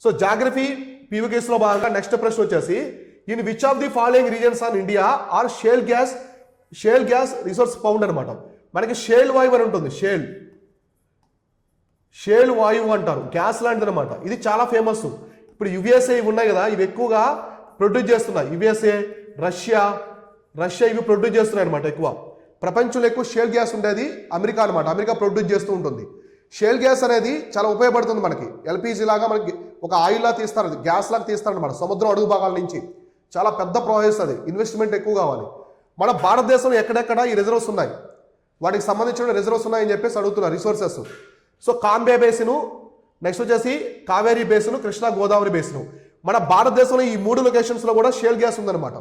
So geography పీవీకేస్లో భాగంగా next ప్రశ్న వచ్చేసి in which of the following reasons on India are shale gas resource found అనమాట. మనకి shale వాయువు అని ఉంటుంది. షేల్ వాయువు అంటారు, గ్యాస్ లాంటిది అనమాట. ఇది చాలా ఫేమస్. ఇప్పుడు యుఎస్ఏ ఇవి ఉన్నాయి కదా, ఇవి ఎక్కువగా ప్రొడ్యూస్ చేస్తున్నాయి. యుఎస్ఏ, రష్యా ఇవి ప్రొడ్యూస్ చేస్తున్నాయి అనమాట. ఎక్కువ ప్రపంచంలో ఎక్కువ షేల్ గ్యాస్ ఉండేది అమెరికా అనమాట. అమెరికా ప్రొడ్యూస్ చేస్తూ ఉంటుంది. షేల్ గ్యాస్ అనేది చాలా ఉపయోగపడుతుంది మనకి. ఎల్పిజి లాగా మనకి ఒక ఆయిల్ లా తీస్తారు, గ్యాస్ లాగా తీస్తారు అనమాట సముద్రం అడుగు భాగాల నుంచి. చాలా పెద్ద ప్రాసెస్ అది, ఇన్వెస్ట్మెంట్ ఎక్కువ కావాలి. మన భారతదేశంలో ఎక్కడెక్కడ ఈ రిజర్వ్స్ ఉన్నాయి, వాటికి సంబంధించిన రిజర్వ్స్ ఉన్నాయని చెప్పేసి అడుగుతున్నారు resources. So Cambay basin, next వచ్చేసి కావేరీ బేసిను, కృష్ణా గోదావరి బేసిను. మన భారతదేశంలో ఈ 3 లొకేషన్స్లో కూడా షేల్ గ్యాస్ ఉందన్నమాట.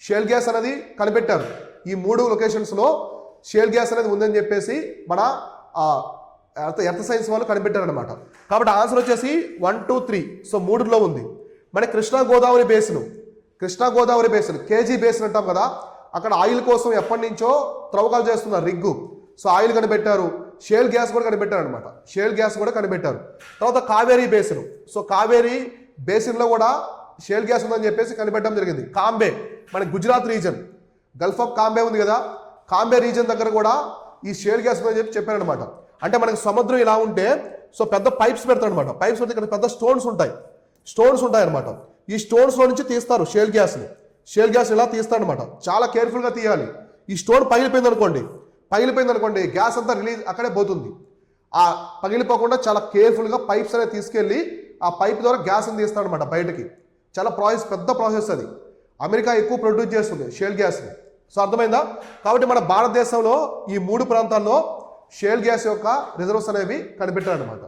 షేల్ గ్యాస్ అనేది కనిపెట్టారు. ఈ 3 లొకేషన్స్లో షేల్ గ్యాస్ అనేది ఉందని చెప్పేసి మన ఎర్త్ సైన్స్ వాళ్ళు కనిపెట్టారనమాట. కాబట్టి ఆన్సర్ వచ్చేసి 1, 2, 3. సో 3లో ఉంది. మన Krishna Godavari basin KG basin అంటాం కదా, అక్కడ ఆయిల్ కోసం ఎప్పటి నుంచో త్రవ్వకాలు చేస్తున్నారు రిగ్గు. సో ఆయిల్ కనిపెట్టారు, షేల్ గ్యాస్ కూడా కనిపెట్టారు అనమాట. తర్వాత కావేరీ బేసిన్. సో కావేరీ బేసిన్లో కూడా షేల్ గ్యాస్ ఉందని చెప్పేసి కనిపెట్టడం జరిగింది. కాంబే మన Gujarat reason, Gulf of Cambay ఉంది కదా, కాంబే రీజన్ దగ్గర కూడా ఈ షేల్ గ్యాస్ ఉందని చెప్పి చెప్పారనమాట. అంటే మనకి సముద్రం ఇలా ఉంటే సో పెద్ద పైప్స్ పెడతారు అనమాట. పైప్స్ పెడితే ఇక్కడ పెద్ద స్టోన్స్ ఉంటాయి అనమాట. ఈ స్టోన్స్లో నుంచి తీస్తారు షేల్ గ్యాస్ ఇలా తీస్తారనమాట. చాలా కేర్ఫుల్గా తీయాలి. ఈ స్టోన్ పగిలిపోయింది అనుకోండి గ్యాస్ అంతా రిలీజ్ అక్కడే పోతుంది. ఆ పగిలిపోకుండా చాలా కేర్ఫుల్గా పైప్స్ అనేది తీసుకెళ్ళి ఆ పైప్ ద్వారా గ్యాస్ని తీస్తాడు అనమాట బయటకి. చాలా పెద్ద ప్రాసెస్ అది. అమెరికా ఎక్కువ ప్రొడ్యూస్ చేస్తుంది షేల్ గ్యాస్ని. సో అర్థమైందా? కాబట్టి మన భారతదేశంలో ఈ 3 ప్రాంతాల్లో షేల్ గ్యాస్ యొక్క రిజర్వ్స్ అనేవి కనిపెట్టారనమాట.